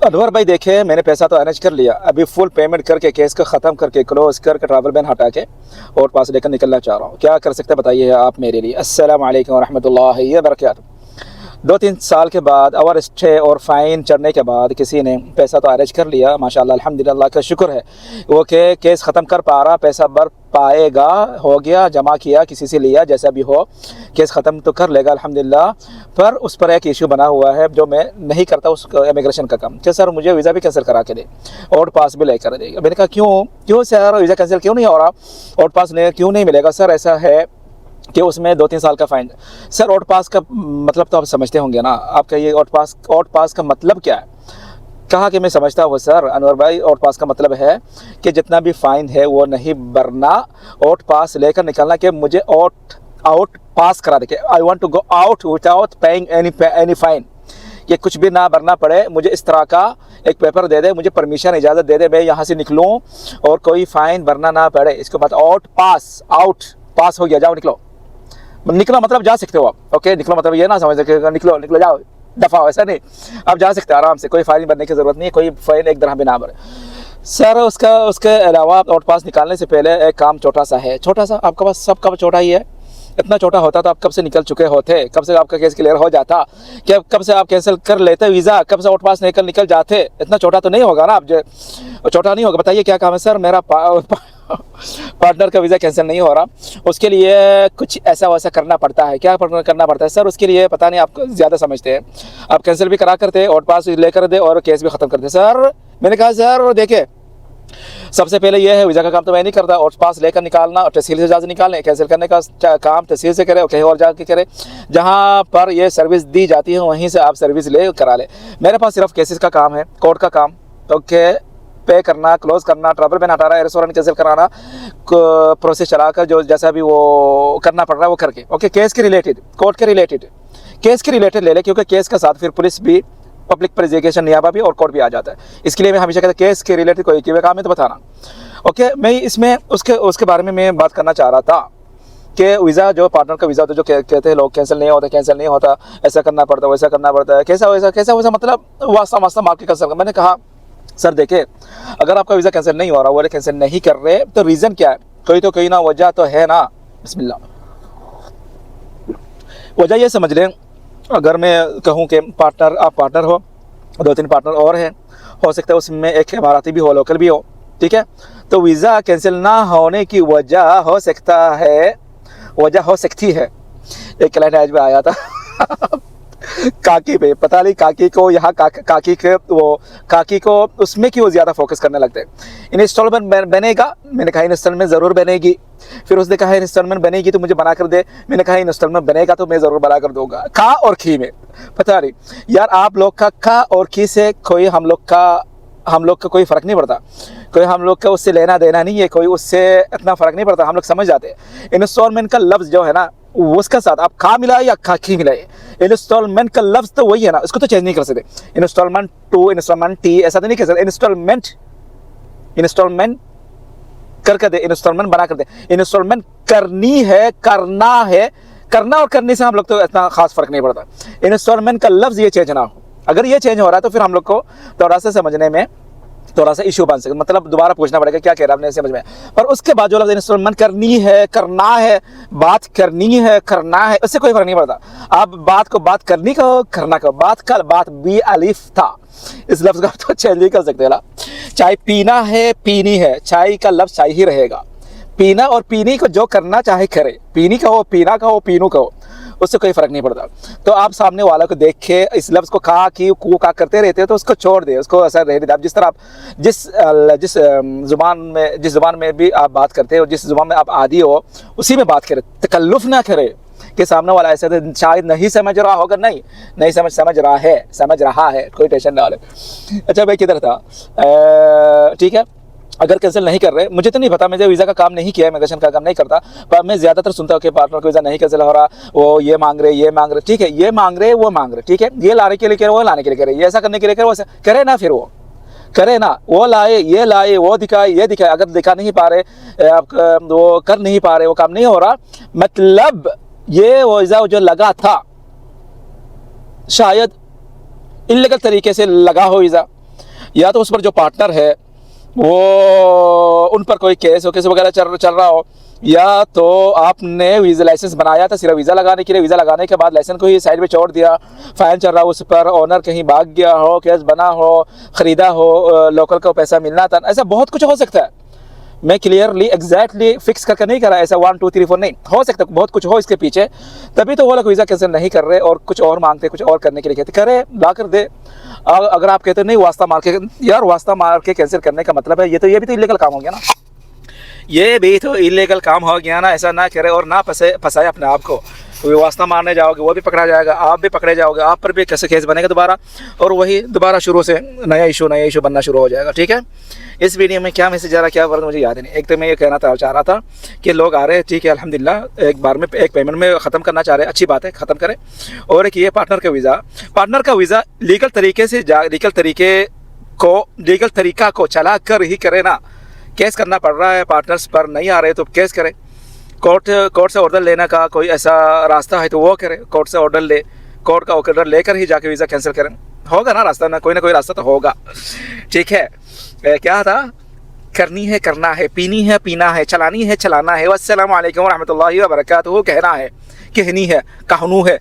अनवर भाई देखे, मैंने पैसा तो अरेंज कर लिया, अभी फुल पेमेंट करके केस को ख़त्म करके क्लोज करके ट्रैवल बैन हटा के और पास लेकर निकलना चाह रहा हूँ। क्या कर सकते हैं बताइए आप मेरे लिए। अस्सलाम वालेकुम रहमतुल्लाहि व बरकातहू। 2-3 साल के बाद और स्टे और फ़ाइन चढ़ने के बाद किसी ने पैसा तो अरेंज कर लिया, माशाल्लाह अल्हम्दुलिल्लाह का शुक्र है। वो के केस ख़त्म कर पा रहा, पैसा भर पाएगा, हो गया, जमा किया, किसी से लिया, जैसा भी हो केस ख़त्म तो कर लेगा अल्हम्दुलिल्लाह। पर उस पर एक इशू बना हुआ है जो मैं नहीं करता, उस इमिग्रेशन का काम। क्या सर मुझे वीज़ा भी कैंसिल करा के दे और पास भी लेकर देगा। मैंने कहा क्यों सर वीज़ा कैंसिल क्यों नहीं हो रहा, और पास क्यों नहीं मिलेगा। सर ऐसा है कि उसमें 2-3 साल का फ़ाइन। सर आउट पास का मतलब तो आप समझते होंगे ना, आपका ये आउट पास का मतलब क्या है। कहा कि मैं समझता हूँ सर अनवर भाई, आउट पास का मतलब है कि जितना भी फ़ाइन है वो नहीं भरना, आउट पास लेकर निकलना, कि मुझे आउट पास करा दे, I want to go out without paying any fine, कि कुछ भी ना भरना पड़े, मुझे इस तरह का एक पेपर दे दे, मुझे परमिशन इजाज़त दे दे, मैं यहाँ से निकलूँ और कोई फ़ाइन भरना ना पड़े। इसके बाद आउट पास हो गया, जाओ निकलो। निकलो मतलब जा सकते हो आप, ओके। निकलो मतलब ये ना समझ सकते, निकलो जाओ, दफ़ा हो, ऐसा नहीं। आप जा सकते हैं आराम से, कोई फ़ाइन भरने की ज़रूरत नहीं है, कोई फ़ाइन एक दरहम भी ना भरे। सर उसके अलावा आउट पास निकालने से पहले एक काम छोटा सा है, छोटा सा, आपके पास सबका छोटा ही है। इतना छोटा होता तो आप कब से निकल चुके होते, कब से आपका केस क्लियर हो जाता, क्या कब से आप कैंसिल कर लेते वीज़ा, कब से आउट पास निकल जाते। इतना छोटा तो नहीं होगा ना आप, जो छोटा नहीं होगा। बताइए क्या काम है सर। मेरा पार्टनर का वीज़ा कैंसिल नहीं हो रहा, उसके लिए कुछ ऐसा वैसा करना पड़ता है। क्या करना पड़ता है सर उसके लिए, पता नहीं, आप ज़्यादा समझते हैं। आप कैंसिल भी करा करते, आउट पास लेकर दे और केस भी ख़त्म करते। सर मैंने कहा सर देखिए, सबसे पहले यह है, वीज़ा का काम तो मैं नहीं करता, और पास लेकर निकालना और तहसील से इजाज़त निकालने, कैंसिल करने का काम तहसील से करे और कहीं और जाके करे। जहाँ पर ये सर्विस दी जाती है वहीं से आप सर्विस ले करा ले। मेरे पास सिर्फ केसेस का काम है, कोर्ट का काम, ओके, पे करना, क्लोज करना, ट्रैवल बैन हटाना, रेस्टोरेंट कैंसिल कराना, प्रोसेस चलाकर जो जैसा भी वो करना पड़ रहा है वो करके, ओके। केस के रिलेटेड, कोर्ट के रिलेटेड, केस के रिलेटेड ले ले, क्योंकि केस के साथ फिर पुलिस भी, पब्लिक प्रोसिक्यूशन, नियाबा भी और कोर्ट भी आ जाता है। इसके लिए मैं हमेशा कहता केस के रिलेटेड कोई काम है तो बताना, ओके। मैं इसमें उसके बारे में मैं बात करना चाह रहा था कि वीज़ा, जो पार्टनर का वीज़ा होता है, जो कहते हैं लोग कैंसिल नहीं होता, ऐसा करना पड़ता है, वैसा करना पड़ता है, कैसा वैसा मतलब वास्ता मार्केट का। मैंने कहा सर देखिए, अगर आपका वीज़ा कैंसिल नहीं हो रहा, वो कैंसिल नहीं कर रहे, तो रीज़न क्या है, कोई ना वजह तो है ना। बिस्मिल्लाह, वजह ये समझ लें, अगर मैं कहूँ कि आप पार्टनर हो, 2-3 पार्टनर और हैं, हो सकता है उसमें एक इमाराती भी हो, लोकल भी हो, ठीक है। तो वीज़ा कैंसिल ना होने की वजह हो सकती है। एक क्लाइंट आज भी आया था काकी पे, पता नहीं काकी को यहाँ काकी को उसमें क्यों ज़्यादा फोकस करने लगते हैं। इंस्टॉलमेंट बनेगा, मैंने कहा इंस्टॉलमेंट ज़रूर बनेगी। फिर उसने कहा इंस्टॉलमेंट बनेगी तो मुझे बना कर दे, मैंने कहा इंस्टॉलमेंट बनेगा तो मैं ज़रूर बना कर दूंगा। का और खी में पता नहीं यार, आप लोग का और खी से कोई हम लोग का कोई फ़र्क नहीं पड़ता, कोई हम लोग का उससे लेना देना नहीं है, कोई उससे इतना फ़र्क नहीं पड़ता, हम लोग समझ जाते हैं। इंस्टॉलमेंट का लफ्ज़ जो है ना, उसका साथ आप खा मिलाए या खी मिलाए, इंस्टॉलमेंट का लफ्ज़ तो वही है ना, उसको तो चेंज नहीं कर सकते। इंस्टॉलमेंट टू, इंस्टॉलमेंट टी, ऐसा तो नहीं कह सकते। इंस्टॉलमेंट कर दे, इंस्टॉलमेंट बना कर दे। इंस्टॉलमेंट करनी है, करना और करने से हम लोग तो इतना खास फ़र्क नहीं पड़ता। इंस्टॉलमेंट का लफ्ज़ ये चेंज ना हो, अगर ये चेंज हो रहा है तो फिर हम लोग को थोड़ा सा समझने में थोड़ा सा इशू बन सके, मतलब दोबारा पूछना पड़ेगा क्या कह रहा है, आपने समझ में। पर उसके बाद जो लफ्ज़ इंस्टॉलमेंट करनी है, करना है, बात करनी है, करना है, उससे कोई फ़र्क नहीं पड़ता। आप बात को बात करनी कहो, करना कहो, बात बी अलिफ था, इस लफ्ज़ का तो चेंज नहीं कर सकते ना। चाय पीना है, पीनी है, चाय का लफ्ज़ चाय ही रहेगा। पीना और पीनी को जो करना चाहे करे, पीनी कहो, पीना कहो, पीनू कहो, उससे कोई फ़र्क नहीं पड़ता। तो आप सामने वाला को देख के इस लफ्ज़ को का करते रहते हो तो उसको छोड़ दे, उसको असर रहने दे। आप जिस तरह आप जिस ज़ुबान में भी आप बात करते हो, जिस ज़ुबान में आप आदी हो, उसी में बात करें, तकल्लुफ़ ना करे कि सामने वाला ऐसे तो शायद नहीं समझ रहा होगा, नहीं समझ रहा है, कोई टेंशन ना ले। अच्छा भाई किधर था, ठीक है। अगर कैंसिल नहीं कर रहे, मुझे तो नहीं पता, मुझे वीज़ा का काम नहीं किया, इमिग्रेशन का काम नहीं करता, पर मैं ज़्यादातर सुनता हूँ कि पार्टनर का वीज़ा नहीं कैंसिल हो रहा, वो ये मांग रहे, ठीक है, ये मांग रहे, वो मांग रहे, ठीक है, ये लाने के लिए करे, वो लाने के लिए करे, ये ऐसा करने के लिए करे, वो करे ना, फिर वो करे ना, वो लाए, ये लाए, वो दिखाए, ये दिखाए। अगर दिखा नहीं पा रहे, आप वो कर नहीं पा रहे, वो काम नहीं हो रहा, मतलब ये वीज़ा जो लगा था शायद इल्लीगल तरीके से लगा हो वीज़ा, या तो उस पर जो पार्टनर है वो उन पर कोई केस वगैरह चल रहा हो, या तो आपने वीज़ा लाइसेंस बनाया था सिर्फ वीज़ा लगाने के लिए, वीज़ा लगाने के बाद लाइसेंस को ही साइड में छोड़ दिया, फ़ाइन चल रहा हो उस पर, ओनर कहीं भाग गया हो, केस बना हो, ख़रीदा हो, लोकल को पैसा मिलना था, ऐसा बहुत कुछ हो सकता है। मैं क्लियरली एग्जैक्टली फिक्स करके नहीं कर रहा, ऐसा 1 2 3 4 नहीं हो सकता, बहुत कुछ हो इसके पीछे, तभी तो वो लोग वीज़ा कैंसिल नहीं कर रहे और कुछ और मांगते, कुछ और करने के लिए कहते, करे ला कर दे। अगर आप कहते नहीं वास्ता मार के, यार वास्ता मार के कैंसिल करने का मतलब है ये भी तो इलीगल काम हो गया ना, ये भी तो इलीगल काम हो गया ना। ऐसा ना करे और ना फंसाए अपने आप को, वास्ता मारने जाओगे वो भी पकड़ा जाएगा, आप भी पकड़े जाओगे, आप पर भी कैसे केस बनेगा दोबारा, और वही दोबारा शुरू से नया इशू बनना शुरू हो जाएगा। ठीक है, इस वीडियो में क्या मैसेज आ रहा, क्या वर्ड मुझे याद नहीं। एक तो मैं ये कहना चाह रहा था कि लोग आ रहे हैं, ठीक है अल्हम्दुलिल्लाह, एक बार में एक पेमेंट में ख़त्म करना चाह रहे हैं, अच्छी बात है, ख़त्म करें। और एक ये पार्टनर का वीज़ा लीगल तरीके से लीगल तरीका को चला कर ही करे ना। केस करना पड़ रहा है, पार्टनर्स पर नहीं आ रहे तो केस करें, कोर्ट से ऑर्डर लेने का कोई ऐसा रास्ता है तो वो करें, कोर्ट से ऑर्डर ले, कोर्ट का ऑर्डर लेकर ही जाके वीज़ा कैंसिल करें, होगा ना रास्ता, ना कोई रास्ता तो होगा। ठीक है, क्या था, करनी है करना है, पीनी है पीना है, चलानी है चलाना है। वस्सलामु अलैकुम रहमतुल्लाहि व बरकातुहू, कहना है कहनी है, कहनू है।